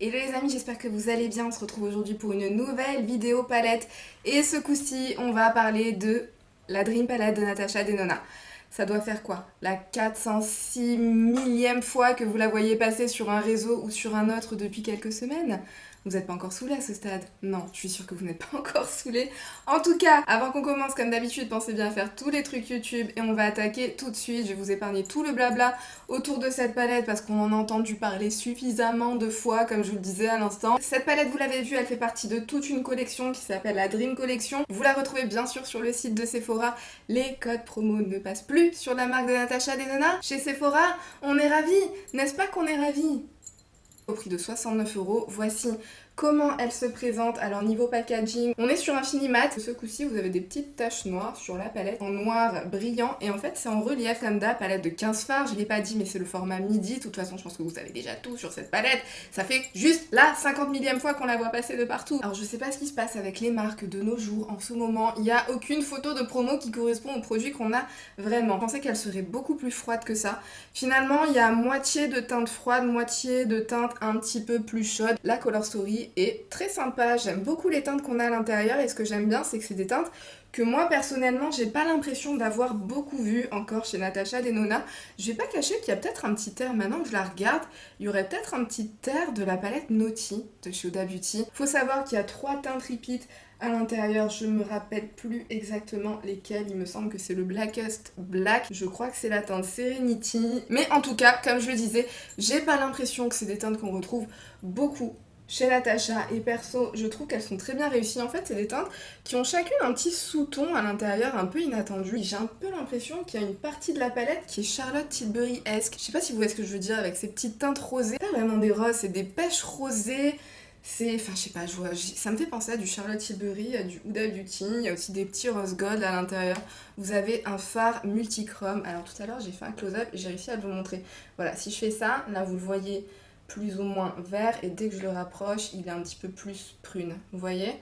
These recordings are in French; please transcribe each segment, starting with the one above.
Hello les amis, j'espère que vous allez bien. On se retrouve aujourd'hui pour une nouvelle vidéo palette. Et ce coup-ci, on va parler de la Dream Palette de Natasha Denona. Ça doit faire quoi? La 406 millième fois que vous la voyez passer sur un réseau ou sur un autre depuis quelques semaines? Vous n'êtes pas encore saoulés à ce stade? Non, je suis sûre que vous n'êtes pas encore saoulés. En tout cas, avant qu'on commence, comme d'habitude, pensez bien à faire tous les trucs YouTube et on va attaquer tout de suite. Je vais vous épargner tout le blabla autour de cette palette parce qu'on en a entendu parler suffisamment de fois, comme je vous le disais à l'instant. Cette palette, vous l'avez vu, elle fait partie de toute une collection qui s'appelle la Dream Collection. Vous la retrouvez bien sûr sur le site de Sephora. Les codes promo ne passent plus sur la marque de Natasha Denona. Chez Sephora, on est ravis, n'est-ce pas qu'on est ravis? Au prix de 69€, voici comment elle se présente. Alors niveau packaging, on est sur un fini mat. Ce coup-ci, vous avez des petites taches noires sur la palette en noir brillant. Et en fait, c'est en relief comme d'hab, palette de 15 fards. Je l'ai pas dit, mais c'est le format midi. De toute façon, je pense que vous savez déjà tout sur cette palette. Ça fait juste la 50 millième fois qu'on la voit passer de partout. Alors je sais pas ce qui se passe avec les marques de nos jours en ce moment. Il n'y a aucune photo de promo qui correspond au produit qu'on a vraiment. Je pensais qu'elle serait beaucoup plus froide que ça. Finalement, il y a moitié de teinte froide, moitié de teinte un petit peu plus chaude. La Color Story est très sympa. J'aime beaucoup les teintes qu'on a à l'intérieur et ce que j'aime bien, c'est que c'est des teintes que moi personnellement j'ai pas l'impression d'avoir beaucoup vu encore chez Natasha Denona. Je vais pas cacher qu'il y a peut-être un petit air, maintenant que je la regarde, il y aurait peut-être un petit air de la palette Naughty de chez Huda Beauty. Faut savoir qu'il y a 3 teintes repeat à l'intérieur, je me rappelle plus exactement lesquelles, il me semble que c'est le Blackest Black, je crois que c'est la teinte Serenity, mais en tout cas, comme je le disais, j'ai pas l'impression que c'est des teintes qu'on retrouve beaucoup chez Natasha, et perso, je trouve qu'elles sont très bien réussies. En fait, c'est des teintes qui ont chacune un petit sous-ton à l'intérieur un peu inattendu. J'ai un peu l'impression qu'il y a une partie de la palette qui est Charlotte Tilbury-esque. Je sais pas si vous voyez ce que je veux dire avec ces petites teintes rosées. Pas vraiment des roses, c'est des pêches rosées. Enfin, je sais pas, ça me fait penser à du Charlotte Tilbury, à du Huda Beauty. Il y a aussi des petits rose gold à l'intérieur. Vous avez un fard multichrome. Alors tout à l'heure, j'ai fait un close-up et j'ai réussi à vous montrer. Voilà, si je fais ça, là vous le voyez plus ou moins vert et dès que je le rapproche, il est un petit peu plus prune. Vous voyez?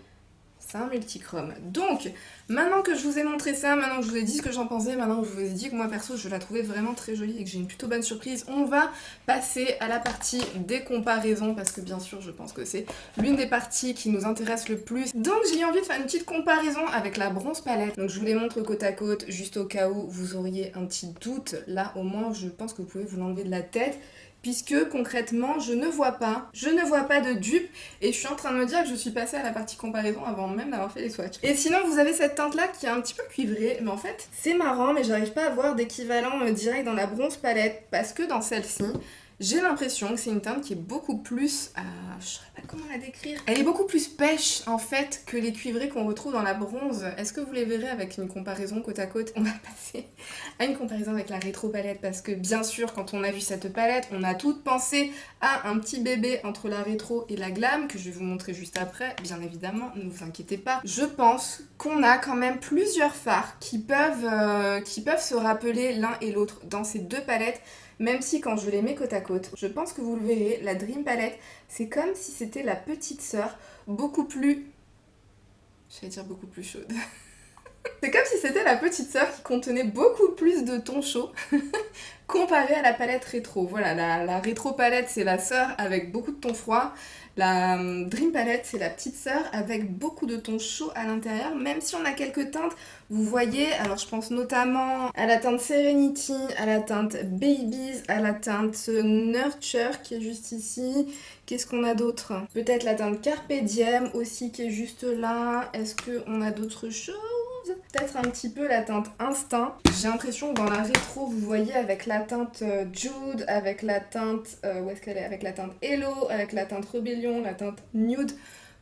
C'est un multichrome. Donc, maintenant que je vous ai montré ça, maintenant que je vous ai dit ce que j'en pensais, maintenant que je vous ai dit que moi perso je la trouvais vraiment très jolie et que j'ai une plutôt bonne surprise, on va passer à la partie des comparaisons parce que bien sûr je pense que c'est l'une des parties qui nous intéresse le plus. Donc j'ai eu envie de faire une petite comparaison avec la bronze palette. Donc je vous les montre côte à côte juste au cas où vous auriez un petit doute. Là au moins je pense que vous pouvez vous l'enlever de la tête, puisque concrètement je ne vois pas de dupe et je suis en train de me dire que je suis passée à la partie comparaison avant même d'avoir fait les swatchs. Et sinon vous avez cette teinte là qui est un petit peu cuivrée, mais en fait c'est marrant, mais j'arrive pas à voir d'équivalent direct dans la bronze palette parce que dans celle-ci j'ai l'impression que c'est une teinte qui est beaucoup plus... je saurais pas comment la décrire. Elle est beaucoup plus pêche en fait que les cuivrés qu'on retrouve dans la bronze. Est-ce que vous les verrez avec une comparaison côte à côte? On va passer à une comparaison avec la rétro palette parce que bien sûr quand on a vu cette palette, on a toutes pensé à un petit bébé entre la rétro et la glam que je vais vous montrer juste après. Bien évidemment, ne vous inquiétez pas. Je pense qu'on a quand même plusieurs fards qui peuvent se rappeler l'un et l'autre dans ces deux palettes. Même si quand je les mets côte à côte, je pense que vous le verrez, la Dream Palette, c'est comme si c'était la petite sœur, beaucoup plus... J'allais dire beaucoup plus chaude. C'est comme si c'était la petite sœur qui contenait beaucoup plus de tons chauds comparé à la palette rétro. Voilà, la rétro palette c'est la sœur avec beaucoup de tons froids. La Dream Palette c'est la petite sœur avec beaucoup de tons chauds à l'intérieur, même si on a quelques teintes, vous voyez, alors je pense notamment à la teinte Serenity, à la teinte Babies, à la teinte Nurture qui est juste ici. Qu'est-ce qu'on a d'autre? Peut-être la teinte Carpe Diem aussi qui est juste là. Est-ce qu'on a d'autres choses? Peut-être un petit peu la teinte Instinct. J'ai l'impression que dans la rétro, vous voyez avec la teinte Jude, avec la teinte... où est-ce qu'elle est? Avec la teinte Hello, avec la teinte Rebellion, la teinte Nude,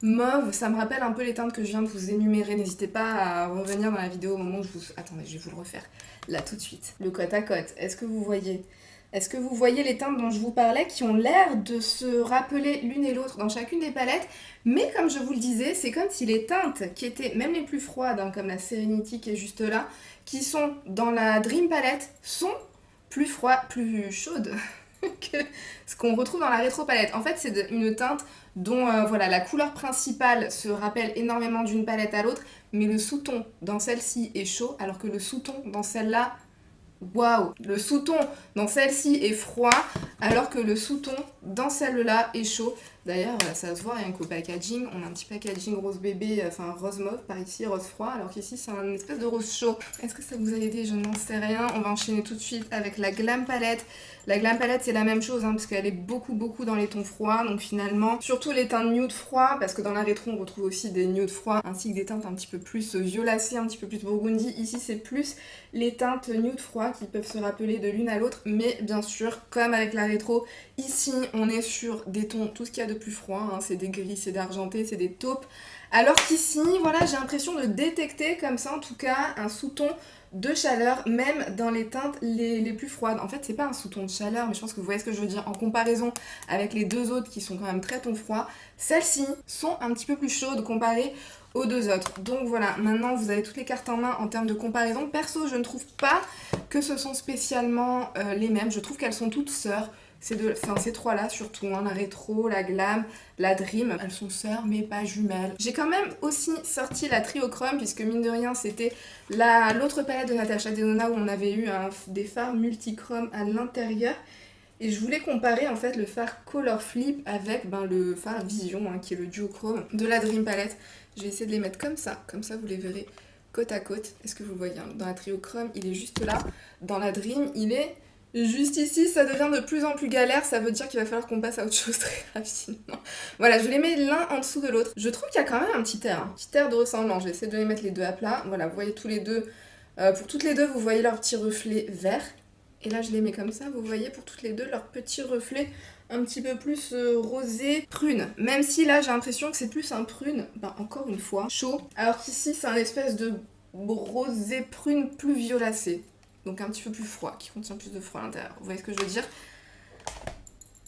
Mauve. Ça me rappelle un peu les teintes que je viens de vous énumérer. N'hésitez pas à revenir dans la vidéo au moment où je vous... Attendez, je vais vous le refaire là tout de suite. Le côte à côte, est-ce que vous voyez? Est-ce que vous voyez les teintes dont je vous parlais qui ont l'air de se rappeler l'une et l'autre dans chacune des palettes? Mais comme je vous le disais, c'est comme si les teintes qui étaient, même les plus froides, hein, comme la Serenity qui est juste là, qui sont dans la Dream Palette, sont plus froides, plus chaudes que ce qu'on retrouve dans la Rétro Palette. En fait, c'est une teinte dont voilà, la couleur principale se rappelle énormément d'une palette à l'autre, mais le sous-ton dans celle-ci est chaud, alors que le sous-ton dans celle-là... Waouh! Le sous-ton dans celle-ci est froid, alors que le sous-ton dans celle-là est chaud. D'ailleurs, ça se voit rien qu'au packaging. On a un petit packaging rose bébé, enfin rose mauve par ici, rose froid, alors qu'ici c'est un espèce de rose chaud. Est-ce que ça vous a aidé? Je n'en sais rien. On va enchaîner tout de suite avec la Glam Palette. La Glam Palette, c'est la même chose, hein, parce qu'elle est beaucoup dans les tons froids. Donc finalement, surtout les teintes nude froid, parce que dans la rétro, on retrouve aussi des nude froids, ainsi que des teintes un petit peu plus violacées, un petit peu plus burgundy. Ici, c'est plus les teintes nude froid qui peuvent se rappeler de l'une à l'autre. Mais bien sûr, comme avec la rétro, ici, on est sur des tons, tout ce qu'il y a de plus froid, hein, c'est des gris, c'est d'argenté, c'est des taupes. Alors qu'ici, voilà, j'ai l'impression de détecter, comme ça en tout cas, un sous-ton de chaleur, même dans les teintes les plus froides. En fait, c'est pas un sous-ton de chaleur, mais je pense que vous voyez ce que je veux dire. En comparaison avec les deux autres qui sont quand même très ton froid, celles-ci sont un petit peu plus chaudes comparées aux deux autres. Donc voilà, maintenant vous avez toutes les cartes en main en termes de comparaison. Perso, je ne trouve pas que ce sont spécialement les mêmes. Je trouve qu'elles sont toutes sœurs. Ces trois-là surtout, hein, la rétro, la glam, la dream, elles sont sœurs mais pas jumelles. J'ai quand même aussi sorti la triochrome puisque mine de rien c'était l'autre palette de Natasha Denona où on avait eu des fards multichrome à l'intérieur. Et je voulais comparer en fait le fard Color Flip avec le fard Vision, hein, qui est le duochrome de la Dream Palette. Je vais essayer de les mettre comme ça vous les verrez côte à côte. Est-ce que vous le voyez, hein? Dans la triochrome il est juste là, dans la Dream il est juste ici. Ça devient de plus en plus galère, ça veut dire qu'il va falloir qu'on passe à autre chose très rapidement. Voilà, je les mets l'un en dessous de l'autre. Je trouve qu'il y a quand même un petit air de ressemblant. Je vais essayer de les mettre les deux à plat. Voilà, vous voyez tous les deux, pour toutes les deux, vous voyez leur petit reflet vert. Et là, je les mets comme ça, vous voyez pour toutes les deux leur petit reflet un petit peu plus rosé prune. Même si là, j'ai l'impression que c'est plus un prune, encore une fois, chaud. Alors qu'ici, c'est un espèce de rosé prune plus violacé. Donc un petit peu plus froid, qui contient plus de froid à l'intérieur. Vous voyez ce que je veux dire?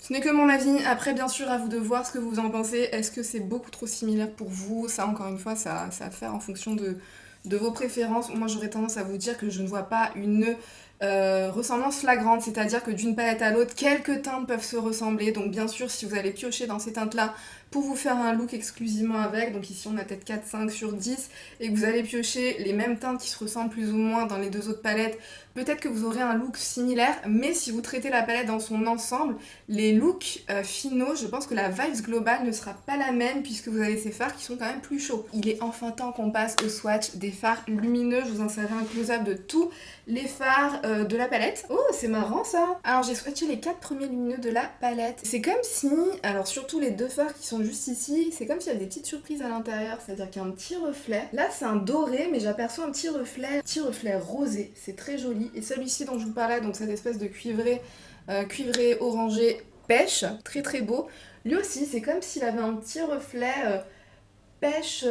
Ce n'est que mon avis. Après, bien sûr, à vous de voir ce que vous en pensez. Est-ce que c'est beaucoup trop similaire pour vous? Ça, encore une fois, ça à faire en fonction de vos préférences. Moi, j'aurais tendance à vous dire que je ne vois pas une ressemblance flagrante, c'est-à-dire que d'une palette à l'autre, quelques teintes peuvent se ressembler. Donc bien sûr, si vous allez piocher dans ces teintes-là pour vous faire un look exclusivement avec, donc ici on a peut-être 4, 5 sur 10, et que vous allez piocher les mêmes teintes qui se ressemblent plus ou moins dans les deux autres palettes, peut-être que vous aurez un look similaire, mais si vous traitez la palette dans son ensemble, les looks finaux, je pense que la vibes globale ne sera pas la même, puisque vous avez ces fards qui sont quand même plus chauds. Il est enfin temps qu'on passe au swatch des fards lumineux. Je vous insérerai un close-up de tous les fards de la palette. Oh, c'est marrant ça! Alors j'ai swatché les 4 premiers lumineux de la palette. C'est comme si, alors surtout les deux fards qui sont juste ici, c'est comme s'il y avait des petites surprises à l'intérieur, c'est-à-dire qu'il y a un petit reflet. Là c'est un doré, mais j'aperçois un petit reflet rosé, c'est très joli. Et celui-ci dont je vous parlais, donc cette espèce de cuivré orangé pêche, très très beau. Lui aussi, c'est comme s'il avait un petit reflet pêche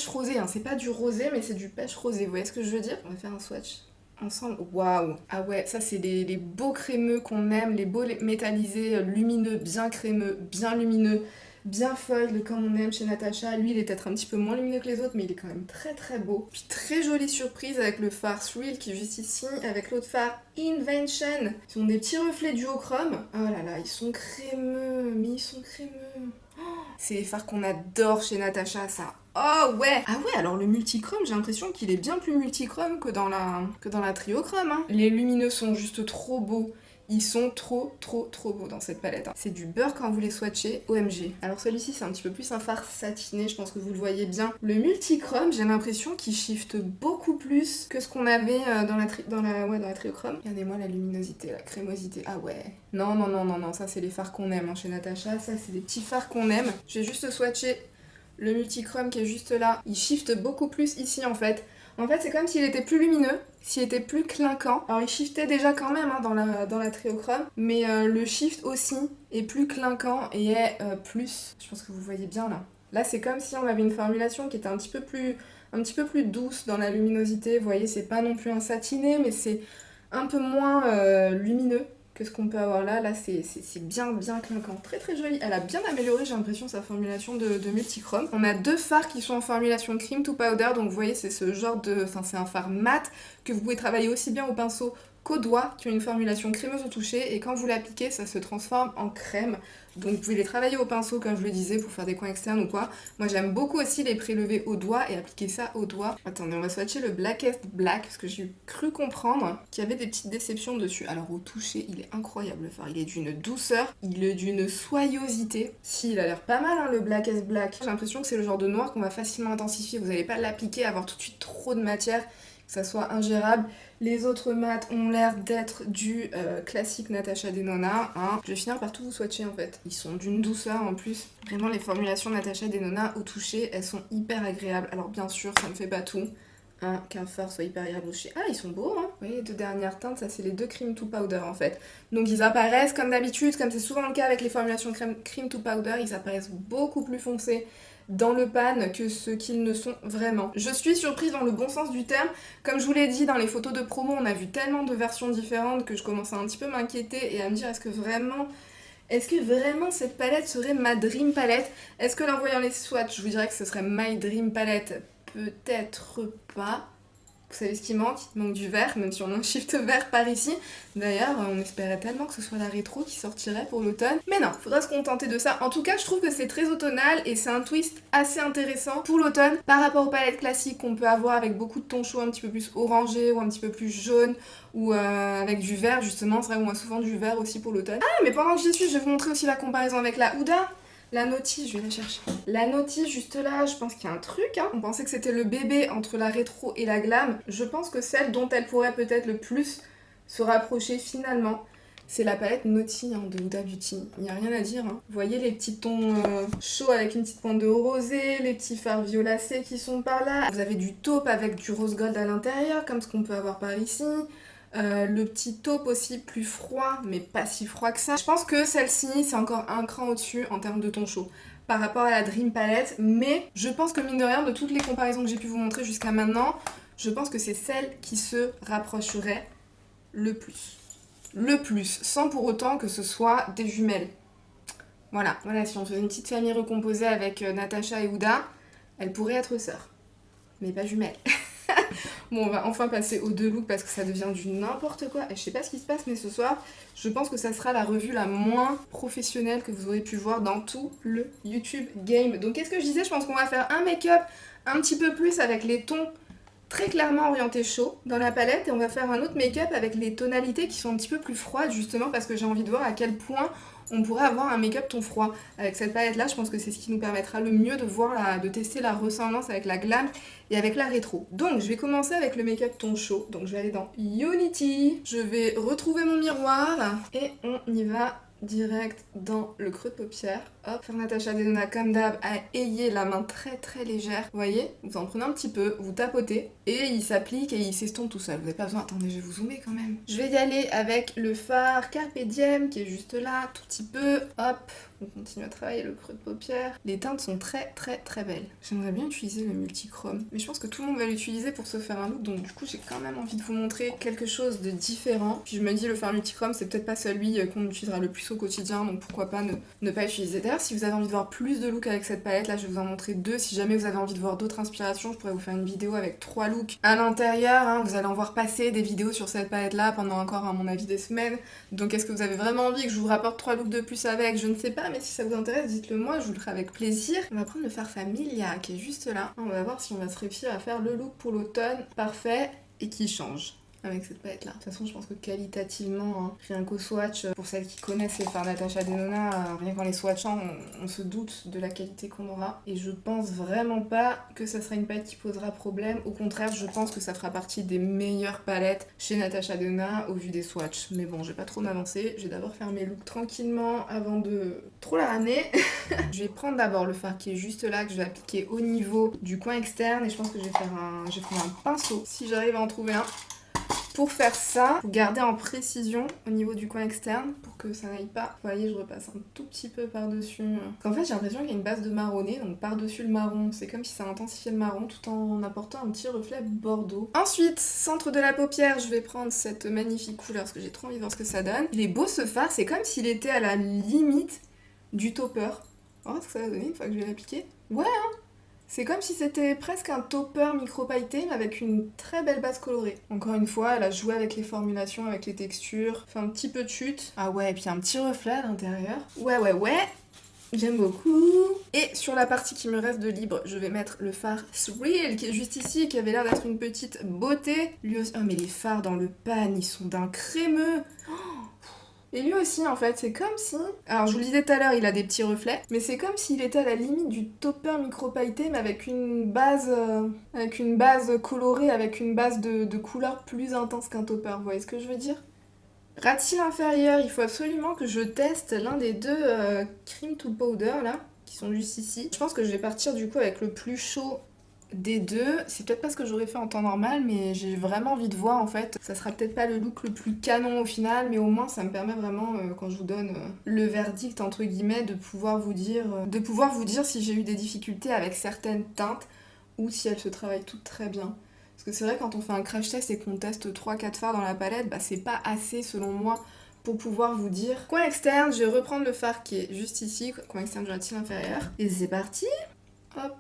rosé, hein. C'est pas du rosé, mais c'est du pêche rosé, vous voyez ce que je veux dire? On va faire un swatch ensemble. Waouh! Ah ouais, ça c'est les beaux crémeux qu'on aime, les beaux métallisés, lumineux, bien crémeux, bien lumineux, bien foil comme on aime chez Natasha. Lui il est peut-être un petit peu moins lumineux que les autres, mais il est quand même très très beau. Puis très jolie surprise avec le fard Thrill qui est juste ici, avec l'autre fard Invention. Ils ont des petits reflets duochrome. Oh là là, ils sont crémeux, mais ils sont crémeux. C'est les fards qu'on adore chez Natasha, ça. Oh ouais! Ah ouais, alors le multichrome, j'ai l'impression qu'il est bien plus multichrome que dans la triochrome, hein. Les lumineux sont juste trop beaux. Ils sont trop beaux dans cette palette, hein. C'est du beurre quand vous les swatchez, OMG. Alors celui-ci, c'est un petit peu plus un fard satiné, je pense que vous le voyez bien. Le multichrome, j'ai l'impression qu'il shift beaucoup plus que ce qu'on avait dans la triochrome. Regardez-moi la luminosité, la crémosité. Ah ouais. Non, ça c'est les fards qu'on aime, hein, chez Natasha. Ça c'est des petits fards qu'on aime. Je vais juste swatcher le multichrome qui est juste là. Il shift beaucoup plus ici en fait. En fait, c'est comme s'il était plus lumineux, s'il était plus clinquant. Alors, il shiftait déjà quand même, hein, dans la triochrome, mais le shift aussi est plus clinquant et est plus... Je pense que vous voyez bien là. Là, c'est comme si on avait une formulation qui était un petit peu plus douce dans la luminosité. Vous voyez, c'est pas non plus un satiné, mais c'est un peu moins lumineux que ce qu'on peut avoir là. Là, c'est bien clinquant. Très très joli. Elle a bien amélioré, j'ai l'impression, sa formulation de multichrome. On a deux fards qui sont en formulation cream to powder. Donc vous voyez, c'est ce genre de... Enfin, c'est un fard mat que vous pouvez travailler aussi bien au pinceau qu'aux doigts, qui ont une formulation crémeuse au toucher, et quand vous l'appliquez, ça se transforme en crème. Donc vous pouvez les travailler au pinceau, comme je le disais, pour faire des coins externes ou quoi. Moi j'aime beaucoup aussi les prélever au doigt et appliquer ça au doigt. Attendez, on va swatcher le Blackest Black, parce que j'ai cru comprendre qu'il y avait des petites déceptions dessus. Alors au toucher, il est incroyable le fard, il est d'une douceur, il est d'une soyosité. Si, il a l'air pas mal, hein, le Blackest Black. J'ai l'impression que c'est le genre de noir qu'on va facilement intensifier. Vous n'allez pas l'appliquer, avoir tout de suite trop de matière, que ça soit ingérable. Les autres mats ont l'air d'être du classique Natasha Denona. Hein. Je vais finir par tout vous swatcher en fait. Ils sont d'une douceur en plus. Vraiment, les formulations Natasha Denona au toucher, elles sont hyper agréables. Alors bien sûr, ça ne fait pas tout. Hein, qu'un fard soit hyper agréable au toucher. Ah, ils sont beaux, hein. Vous voyez, les deux dernières teintes, ça c'est les deux Cream to Powder en fait. Donc ils apparaissent comme d'habitude, comme c'est souvent le cas avec les formulations Cream to Powder, ils apparaissent beaucoup plus foncés dans le pan que ce qu'ils ne sont vraiment. Je suis surprise dans le bon sens du terme. Comme je vous l'ai dit, dans les photos de promo, on a vu tellement de versions différentes que je commençais à un petit peu m'inquiéter et à me dire est-ce que vraiment cette palette serait ma dream palette? Est-ce que en voyant les swatchs, je vous dirais que ce serait my dream palette? Peut-être pas. Vous savez ce qui manque? Il manque du vert, même si on a un shift vert par ici. D'ailleurs, on espérait tellement que ce soit la rétro qui sortirait pour l'automne. Mais non, faudra se contenter de ça. En tout cas, je trouve que c'est très automnal et c'est un twist assez intéressant pour l'automne par rapport aux palettes classiques qu'on peut avoir avec beaucoup de tons chauds un petit peu plus orangés ou un petit peu plus jaunes ou avec du vert justement. C'est vrai qu'on voit souvent du vert aussi pour l'automne. Ah, mais pendant que j'y suis, je vais vous montrer aussi la comparaison avec la Huda. La notice, je vais la chercher. La notice, juste là, je pense qu'il y a un truc. Hein. On pensait que c'était le bébé entre la rétro et la glam. Je pense que celle dont elle pourrait peut-être le plus se rapprocher finalement, c'est la palette Naughty hein, de Huda Beauty. Il n'y a rien à dire. Hein. Vous voyez les petits tons chauds avec une petite pointe de rosé, les petits fards violacés qui sont par là. Vous avez du taupe avec du rose gold à l'intérieur, comme ce qu'on peut avoir par ici. Le petit taupe aussi plus froid, mais pas si froid que ça. Je pense que celle-ci, c'est encore un cran au-dessus en termes de ton chaud par rapport à la Dream Palette, mais je pense que mine de rien, de toutes les comparaisons que j'ai pu vous montrer jusqu'à maintenant, je pense que c'est celle qui se rapprocherait le plus. Le plus, sans pour autant que ce soit des jumelles. Voilà, si on faisait une petite famille recomposée avec Natasha et Huda, elles pourraient être sœurs, mais pas jumelles. Bon, on va enfin passer aux deux looks parce que ça devient du n'importe quoi. Et je sais pas ce qui se passe, mais ce soir, je pense que ça sera la revue la moins professionnelle que vous aurez pu voir dans tout le YouTube game. Donc qu'est-ce que je disais? Je pense qu'on va faire un make-up un petit peu plus avec les tons très clairement orientés chaud dans la palette. Et on va faire un autre make-up avec les tonalités qui sont un petit peu plus froides, justement parce que j'ai envie de voir à quel point on pourrait avoir un make-up ton froid. Avec cette palette là, je pense que c'est ce qui nous permettra le mieux de voir de tester la ressemblance avec la glam et avec la rétro. Donc je vais commencer avec le make-up ton chaud. Donc je vais aller dans Unity, je vais retrouver mon miroir et on y va direct dans le creux de paupière. Hop, faire Natasha Denona comme d'hab, à ayez la main très très légère. Vous voyez, vous en prenez un petit peu, vous tapotez et il s'applique et il s'estompe tout seul. Vous n'avez pas besoin, attendez, je vais vous zoomer quand même. Je vais y aller avec le fard Carpe Diem qui est juste là, tout petit peu. Hop, on continue à travailler le creux de paupière. Les teintes sont très très très belles. J'aimerais bien utiliser le multichrome, mais je pense que tout le monde va l'utiliser pour se faire un look, donc du coup j'ai quand même envie de vous montrer quelque chose de différent. Puis je me dis le fard multichrome c'est peut-être pas celui qu'on utilisera le plus au quotidien, donc pourquoi pas ne pas utiliser. D'ailleurs si vous avez envie de voir plus de looks avec cette palette, là je vais vous en montrer deux. Si jamais vous avez envie de voir d'autres inspirations, je pourrais vous faire une vidéo avec 3 looks à l'intérieur. Hein. Vous allez en voir passer des vidéos sur cette palette là pendant encore à mon avis des semaines. Donc est-ce que vous avez vraiment envie que je vous rapporte 3 looks de plus avec? Je ne sais pas, mais si ça vous intéresse, dites-le moi, je vous le ferai avec plaisir. On va prendre le fard Familia qui est juste là. On va voir si on va se réussir à faire le look pour l'automne parfait et qui change avec cette palette là. De toute façon je pense que qualitativement, hein, rien qu'au swatch, pour celles qui connaissent les fards Natasha Denona, rien qu'en les swatchant, on se doute de la qualité qu'on aura. Et je pense vraiment pas que ça sera une palette qui posera problème. Au contraire, je pense que ça fera partie des meilleures palettes chez Natasha Denona au vu des swatchs. Mais bon, je vais pas trop m'avancer. Je vais d'abord faire mes looks tranquillement avant de trop la ramener. Je vais prendre d'abord le fard qui est juste là, que je vais appliquer au niveau du coin externe. Et je pense que je vais prendre un pinceau si j'arrive à en trouver un. Pour faire ça, vous gardez en précision au niveau du coin externe pour que ça n'aille pas. Vous voyez, je repasse un tout petit peu par-dessus. En fait, j'ai l'impression qu'il y a une base de marronné, donc par-dessus le marron. C'est comme si ça intensifiait le marron tout en apportant un petit reflet bordeaux. Ensuite, centre de la paupière, je vais prendre cette magnifique couleur parce que j'ai trop envie de voir ce que ça donne. Il est beau ce fard, c'est comme s'il était à la limite du topper. On va voir ce que ça va donner une fois que je vais l'appliquer. Ouais, hein, C'est comme si c'était presque un topper micro-pailleté mais avec une très belle base colorée. Encore une fois, elle a joué avec les formulations, avec les textures, fait un petit peu de chute. Ah ouais, et puis un petit reflet à l'intérieur. Ouais. J'aime beaucoup. Et sur la partie qui me reste de libre, je vais mettre le fard Thrill qui est juste ici, qui avait l'air d'être une petite beauté. Lui aussi... Oh mais les fards dans le pan, ils sont d'un crémeux. Et lui aussi en fait, c'est comme si... Alors je vous le disais tout à l'heure, il a des petits reflets, mais c'est comme s'il était à la limite du topper micro-pailleté, mais avec une base colorée, avec une base de couleur plus intense qu'un topper, vous voyez ce que je veux dire? Rat-il inférieur, il faut absolument que je teste l'un des deux cream to powder là, qui sont juste ici. Je pense que je vais partir du coup avec le plus chaud des deux. C'est peut-être pas ce que j'aurais fait en temps normal, mais j'ai vraiment envie de voir en fait. Ça sera peut-être pas le look le plus canon au final, mais au moins ça me permet vraiment, quand je vous donne le verdict entre guillemets, de pouvoir vous dire si j'ai eu des difficultés avec certaines teintes ou si elles se travaillent toutes très bien. Parce que c'est vrai, quand on fait un crash test et qu'on teste 3-4 fards dans la palette, bah c'est pas assez selon moi pour pouvoir vous dire. Coin externe, je vais reprendre le fard qui est juste ici, coin externe gentil inférieur. Et c'est parti. Hop.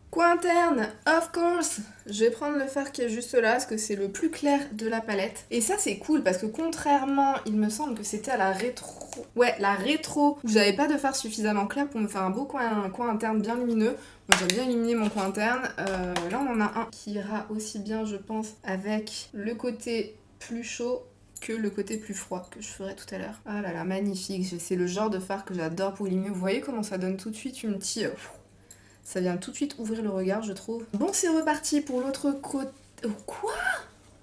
Coin interne, of course. Je vais prendre le fard qui est juste là, parce que c'est le plus clair de la palette. Et ça c'est cool, parce que contrairement, il me semble que c'était à la rétro... Ouais, la rétro, où j'avais pas de fard suffisamment clair pour me faire un beau coin interne bien lumineux. Moi j'ai bien éliminé mon coin interne. Là on en a un qui ira aussi bien je pense avec le côté plus chaud que le côté plus froid que je ferai tout à l'heure. Ah là là, magnifique, c'est le genre de fard que j'adore pour illuminer. Vous voyez comment ça donne tout de suite une petite... Ça vient tout de suite ouvrir le regard je trouve. Bon c'est reparti pour l'autre côté... Oh, quoi ?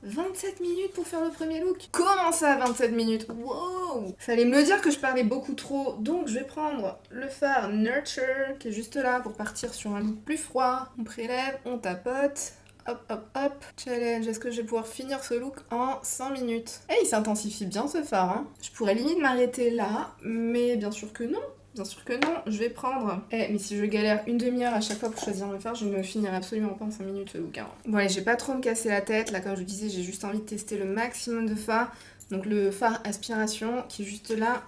27 minutes pour faire le premier look. Comment ça 27 minutes? Wow. Fallait me le dire que je parlais beaucoup trop. Donc je vais prendre le fard Nurture qui est juste là pour partir sur un look plus froid. On prélève, on tapote. Hop. Challenge, est-ce que je vais pouvoir finir ce look en 100 minutes? Eh, il s'intensifie bien ce fard, hein. Je pourrais limite m'arrêter là, mais bien sûr que non. Bien sûr que non, je vais prendre... mais si je galère une demi-heure à chaque fois pour choisir le fard, je ne finirai absolument pas en 5 minutes ce look. Hein. Bon allez, je vais pas trop me casser la tête. Là, comme je vous disais, j'ai juste envie de tester le maximum de fards. Donc le fard Aspiration qui est juste là,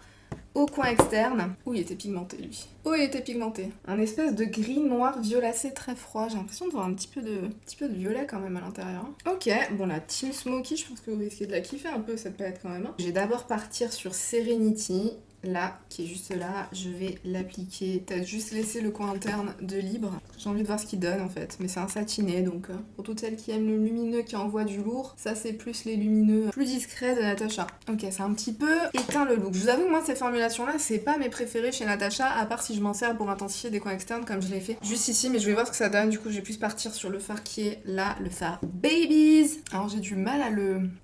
au coin externe. Oh, il était pigmenté lui. Oh, il était pigmenté. Un espèce de gris noir violacé très froid. J'ai l'impression de voir un petit peu de violet quand même à l'intérieur. Ok, bon la Team Smoky, je pense que vous risquez de la kiffer un peu cette palette quand même. Hein. Je vais d'abord partir sur Serenity. Là, qui est juste là, je vais l'appliquer. Peut-être juste laisser le coin interne de libre. J'ai envie de voir ce qu'il donne en fait. Mais c'est un satiné, donc pour toutes celles qui aiment le lumineux qui envoie du lourd, ça c'est plus les lumineux plus discrets de Natasha. Ok, c'est un petit peu éteint le look. Je vous avoue, moi ces formulations-là, c'est pas mes préférées chez Natasha, à part si je m'en sers pour intensifier des coins externes comme je l'ai fait juste ici. Mais je vais voir ce que ça donne. Du coup, je vais plus partir sur le fard qui est là, le fard Babies. Alors j'ai du mal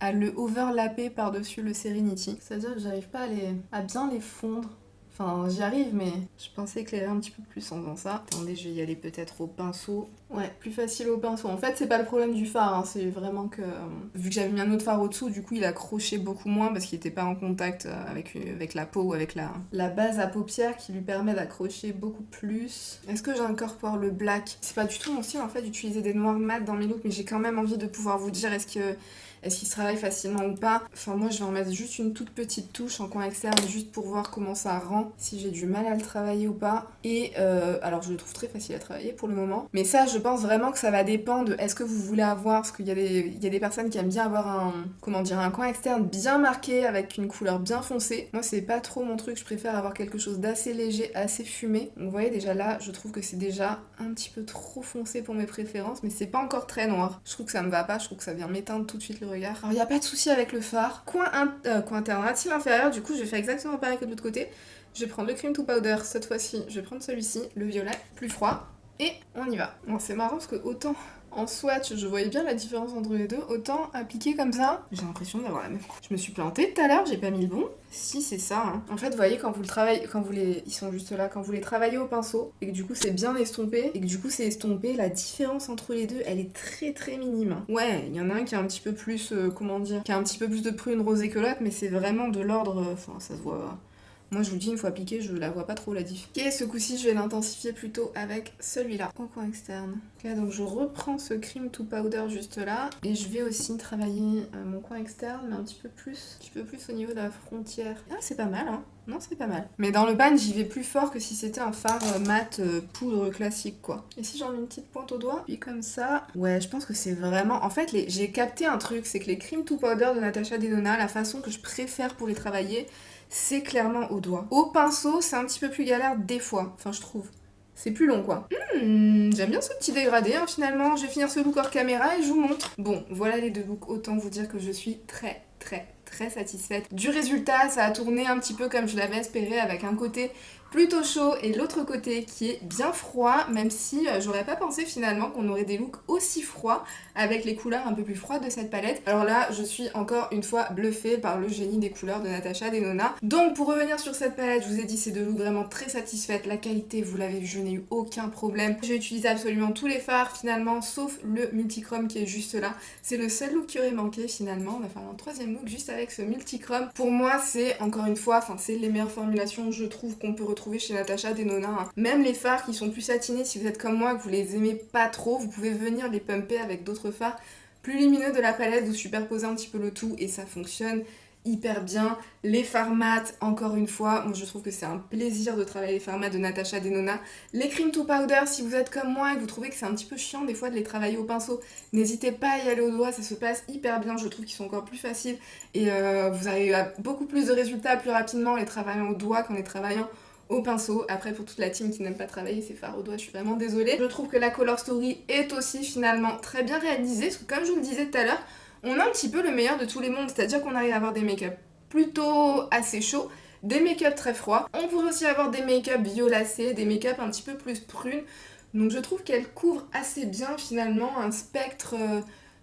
à le overlapper par-dessus le Serenity. C'est-à-dire que j'arrive pas à bien les fondre. Enfin, j'y arrive, mais je pensais éclairer un petit peu plus en faisant ça. Attendez, je vais y aller peut-être au pinceau. Ouais, plus facile au pinceau. En fait, c'est pas le problème du fard, hein, c'est vraiment que... vu que j'avais mis un autre fard au-dessous, du coup, il accrochait beaucoup moins parce qu'il était pas en contact avec la peau ou avec la base à paupières qui lui permet d'accrocher beaucoup plus. Est-ce que j'incorpore le black? C'est pas du tout mon style, en fait, d'utiliser des noirs mat dans mes looks, mais j'ai quand même envie de pouvoir vous dire est-ce qu'il se travaille facilement ou pas. Enfin moi je vais en mettre juste une toute petite touche en coin externe juste pour voir comment ça rend, si j'ai du mal à le travailler ou pas. Et alors je le trouve très facile à travailler pour le moment. Mais ça je pense vraiment que ça va dépendre de est-ce que vous voulez avoir, parce qu'il y a des personnes qui aiment bien avoir un coin externe bien marqué avec une couleur bien foncée. Moi c'est pas trop mon truc, je préfère avoir quelque chose d'assez léger, assez fumé. Donc vous voyez déjà là je trouve que c'est déjà un petit peu trop foncé pour mes préférences, mais c'est pas encore très noir. Je trouve que ça me va pas, je trouve que ça vient m'éteindre tout de suite le regard. Alors il n'y a pas de souci avec le fard. Coin interne, rat-il inférieur, du coup je vais faire exactement pareil que de l'autre côté. Je vais prendre le cream to powder cette fois-ci, je vais prendre celui-ci, le violet, plus froid, et on y va. Bon c'est marrant parce que autant en swatch je voyais bien la différence entre les deux, autant appliqué comme ça, j'ai l'impression d'avoir la même coupe. Je me suis plantée tout à l'heure, j'ai pas mis le bon. Si c'est ça, hein. En fait vous voyez quand vous le travaillez, ils sont juste là, quand vous les travaillez au pinceau, et que du coup c'est bien estompé, et que du coup c'est estompé, la différence entre les deux elle est très très minime. Ouais, il y en a un qui a un petit peu plus, qui a un petit peu plus de prune rosée que l'autre, mais c'est vraiment de l'ordre, enfin ça se voit Moi je vous le dis, une fois appliquée, je la vois pas trop la diff. Ok, ce coup-ci je vais l'intensifier plutôt avec celui-là, au coin externe. Ok, donc je reprends ce cream to powder juste là. Et je vais aussi travailler mon coin externe, mais un petit peu plus au niveau de la frontière. Ah, c'est pas mal, hein. Non, c'est pas mal. Mais dans le pan, j'y vais plus fort que si c'était un fard mat poudre classique, quoi. Et si j'en mets une petite pointe au doigt, puis comme ça... Ouais, je pense que c'est vraiment... En fait, j'ai capté un truc, c'est que les cream to powder de Natasha Denona, la façon que je préfère pour les travailler, c'est clairement au doigt. Au pinceau, c'est un petit peu plus galère des fois, enfin je trouve. C'est plus long quoi. J'aime bien ce petit dégradé hein, finalement. Je vais finir ce look hors caméra et je vous montre. Bon, voilà les deux looks. Autant vous dire que je suis très satisfaite du résultat. Ça a tourné un petit peu comme je l'avais espéré avec un côté plutôt chaud et l'autre côté qui est bien froid, même si j'aurais pas pensé finalement qu'on aurait des looks aussi froids avec les couleurs un peu plus froides de cette palette. Alors là, je suis encore une fois bluffée par le génie des couleurs de Natasha Denona. Donc pour revenir sur cette palette, je vous ai dit c'est deux looks vraiment très satisfaites. La qualité, vous l'avez vu, je n'ai eu aucun problème. J'ai utilisé absolument tous les fards finalement, sauf le multichrome qui est juste là. C'est le seul look qui aurait manqué finalement. On va faire un troisième look juste avec ce multichrome. Pour moi, c'est encore une fois, c'est les meilleures formulations je trouve qu'on peut retrouver chez Natasha Denona. Hein. Même les fards qui sont plus satinés, si vous êtes comme moi, que vous les aimez pas trop, vous pouvez venir les pumper avec d'autres fards plus lumineux de la palette, vous superposez un petit peu le tout et ça fonctionne hyper bien. Les fards mat, encore une fois, moi je trouve que c'est un plaisir de travailler les fards mat de Natasha Denona. Les cream to powder, si vous êtes comme moi et que vous trouvez que c'est un petit peu chiant des fois de les travailler au pinceau, n'hésitez pas à y aller au doigt, ça se passe hyper bien, je trouve qu'ils sont encore plus faciles et vous arrivez à beaucoup plus de résultats plus rapidement en les travaillant au doigt qu'en les travaillant au pinceau. Après pour toute la team qui n'aime pas travailler ses fards au doigt, je suis vraiment désolée. Je trouve que la color story est aussi finalement très bien réalisée, parce que comme je vous le disais tout à l'heure, on a un petit peu le meilleur de tous les mondes, c'est-à-dire qu'on arrive à avoir des make-up plutôt assez chauds, des make-up très froids. On pourrait aussi avoir des make-up violacés, des make-up un petit peu plus prunes. Donc je trouve qu'elle couvre assez bien finalement un spectre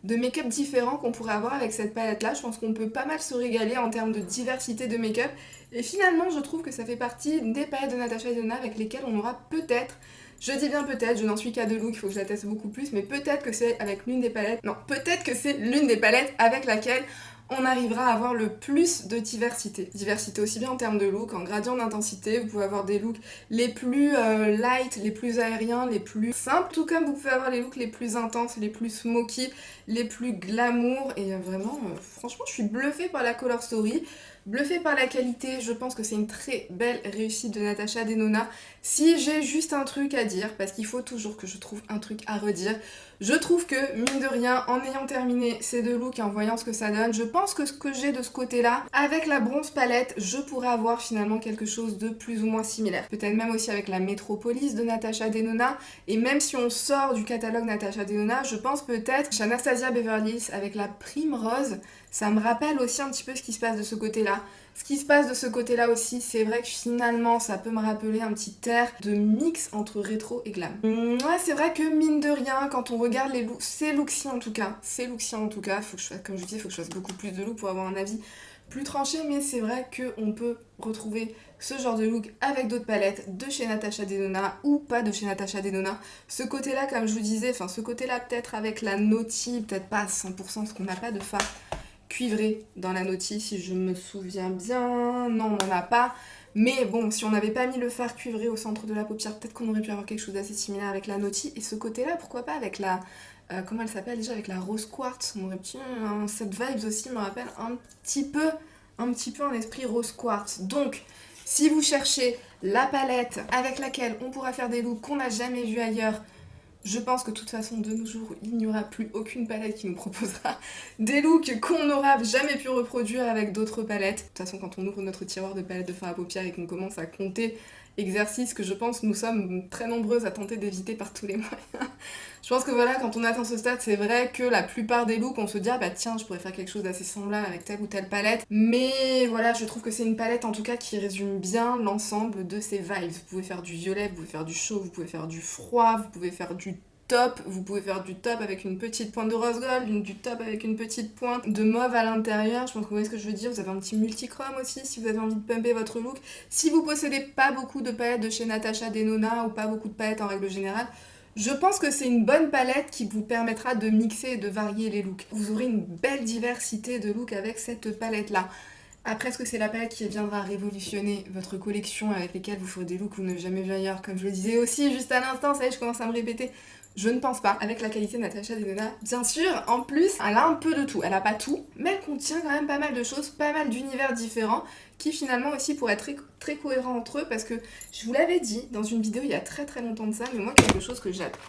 de make-up différents qu'on pourrait avoir avec cette palette là. Je pense qu'on peut pas mal se régaler en termes de diversité de make-up. Et finalement je trouve que ça fait partie des palettes de Natasha Denona avec lesquelles on aura peut-être, je dis bien peut-être, je n'en suis qu'à 2 looks, il faut que je la teste beaucoup plus, mais peut-être que c'est avec l'une des palettes, non, peut-être que c'est l'une des palettes avec laquelle on arrivera à avoir le plus de diversité. Diversité aussi bien en termes de look, en gradient d'intensité, vous pouvez avoir des looks les plus light, les plus aériens, les plus simples, tout comme vous pouvez avoir les looks les plus intenses, les plus smoky, les plus glamour, et vraiment, franchement, je suis bluffée par la color story. Bluffée par la qualité, je pense que c'est une très belle réussite de Natasha Denona. Si j'ai juste un truc à dire, parce qu'il faut toujours que je trouve un truc à redire, je trouve que, mine de rien, en ayant terminé ces deux looks et en voyant ce que ça donne, je pense que ce que j'ai de ce côté-là, avec la bronze palette, je pourrais avoir finalement quelque chose de plus ou moins similaire. Peut-être même aussi avec la Metropolis de Natasha Denona, et même si on sort du catalogue Natasha Denona, je pense peut-être chez Anastasia Beverly Hills avec la Primrose. Ça me rappelle aussi un petit peu ce qui se passe de ce côté-là. Ce qui se passe de ce côté-là aussi, c'est vrai que finalement, ça peut me rappeler un petit air de mix entre rétro et glam. Ouais, c'est vrai que mine de rien, quand on regarde les looks, ces looks-ci en tout cas, faut que je fasse, comme je vous dis, il faut que je fasse beaucoup plus de looks pour avoir un avis plus tranché, mais c'est vrai qu'on peut retrouver ce genre de look avec d'autres palettes de chez Natasha Denona ou pas de chez Natasha Denona. Ce côté-là, comme je vous disais, ce côté-là peut-être avec la Naughty, peut-être pas à 100% parce qu'on n'a pas de fard cuivré dans la Naughty, si je me souviens bien. Non, on n'en a pas. Mais bon, si on n'avait pas mis le fard cuivré au centre de la paupière, peut-être qu'on aurait pu avoir quelque chose d'assez similaire avec la Naughty. Et ce côté-là, pourquoi pas avec la... comment elle s'appelle déjà? Avec la rose quartz. On aurait pu... cette vibe aussi me rappelle un petit peu un esprit rose quartz. Donc, si vous cherchez la palette avec laquelle on pourra faire des looks qu'on n'a jamais vus ailleurs, je pense que de toute façon, de nos jours, il n'y aura plus aucune palette qui nous proposera des looks qu'on n'aura jamais pu reproduire avec d'autres palettes. De toute façon, quand on ouvre notre tiroir de palettes de fard à paupières et qu'on commence à compter exercice que je pense nous sommes très nombreuses à tenter d'éviter par tous les moyens. Je pense que voilà, quand on atteint ce stade, c'est vrai que la plupart des looks, on se dit ah bah tiens, je pourrais faire quelque chose d'assez semblable avec telle ou telle palette. Mais voilà, je trouve que c'est une palette en tout cas qui résume bien l'ensemble de ces vibes. Vous pouvez faire du violet, vous pouvez faire du chaud, vous pouvez faire du froid, vous pouvez faire du top, vous pouvez faire du top avec une petite pointe de rose gold, du top avec une petite pointe de mauve à l'intérieur, je pense que vous voyez ce que je veux dire, vous avez un petit multichrome aussi si vous avez envie de pumper votre look. Si vous possédez pas beaucoup de palettes de chez Natasha Denona ou pas beaucoup de palettes en règle générale, je pense que c'est une bonne palette qui vous permettra de mixer et de varier les looks. Vous aurez une belle diversité de looks avec cette palette là. Après, est-ce que c'est la palette qui viendra révolutionner votre collection avec lesquelles vous ferez des looks que vous n'avez jamais vu ailleurs? Comme je le disais aussi juste à l'instant, ça y est, je commence à me répéter. Je ne pense pas. Avec la qualité de Natasha Denona, bien sûr, en plus, elle a un peu de tout. Elle a pas tout, mais elle contient quand même pas mal de choses, pas mal d'univers différents qui finalement aussi pourraient être très cohérents entre eux parce que je vous l'avais dit dans une vidéo il y a très longtemps de ça, mais moi quelque chose que j'adore.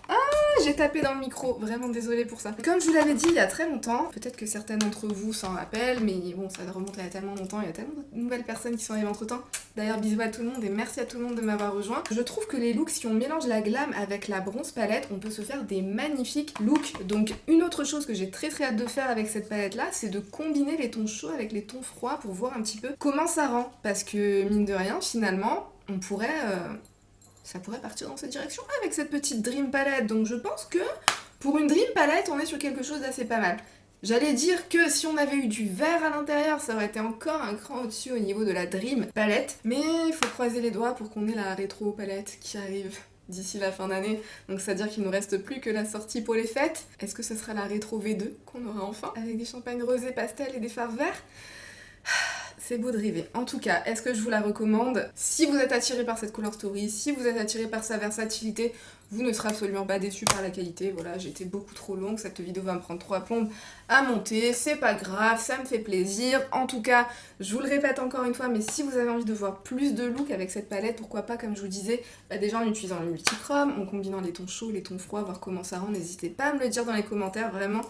J'ai tapé dans le micro, vraiment désolée pour ça. Comme je vous l'avais dit il y a très longtemps, peut-être que certaines d'entre vous s'en rappellent, mais bon, ça remonte à tellement longtemps, il y a tellement de nouvelles personnes qui sont arrivées entre temps. D'ailleurs, bisous à tout le monde et merci à tout le monde de m'avoir rejoint. Je trouve que les looks, si on mélange la glam avec la bronze palette, on peut se faire des magnifiques looks. Donc, une autre chose que j'ai très hâte de faire avec cette palette-là, c'est de combiner les tons chauds avec les tons froids pour voir un petit peu comment ça rend. Parce que, mine de rien, finalement, on pourrait... ça pourrait partir dans cette direction avec cette petite Dream Palette. Donc je pense que pour une Dream Palette, on est sur quelque chose d'assez pas mal. J'allais dire que si on avait eu du vert à l'intérieur, ça aurait été encore un cran au-dessus au niveau de la Dream Palette. Mais il faut croiser les doigts pour qu'on ait la rétro palette qui arrive d'ici la fin d'année. Donc c'est-à-dire qu'il ne reste plus que la sortie pour les fêtes. Est-ce que ce sera la rétro V2 qu'on aura enfin avec des champagnes rosés pastel et des fards verts? C'est beau de rêver. En tout cas, est-ce que je vous la recommande? Si vous êtes attiré par cette color story, si vous êtes attiré par sa versatilité, vous ne serez absolument pas déçu par la qualité. Voilà, j'ai été beaucoup trop longue, cette vidéo va me prendre 3 plombes à monter, c'est pas grave, ça me fait plaisir. En tout cas, je vous le répète encore une fois, mais si vous avez envie de voir plus de looks avec cette palette, pourquoi pas, comme je vous disais, déjà en utilisant le multichrome, en combinant les tons chauds, les tons froids, voir comment ça rend, n'hésitez pas à me le dire dans les commentaires, vraiment.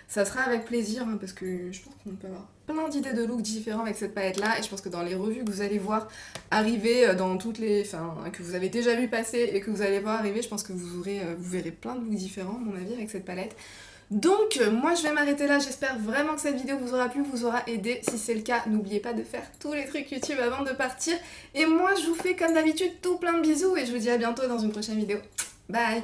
Ça sera avec plaisir hein, parce que je pense qu'on peut avoir plein d'idées de looks différents avec cette palette là et je pense que dans les revues que vous allez voir arriver dans toutes les... enfin que vous avez déjà vu passer et que vous allez voir arriver, je pense que vous verrez plein de looks différents à mon avis avec cette palette. Donc moi je vais m'arrêter là, j'espère vraiment que cette vidéo vous aura plu, vous aura aidé. Si c'est le cas, n'oubliez pas de faire tous les trucs YouTube avant de partir. Et moi je vous fais comme d'habitude tout plein de bisous et je vous dis à bientôt dans une prochaine vidéo. Bye!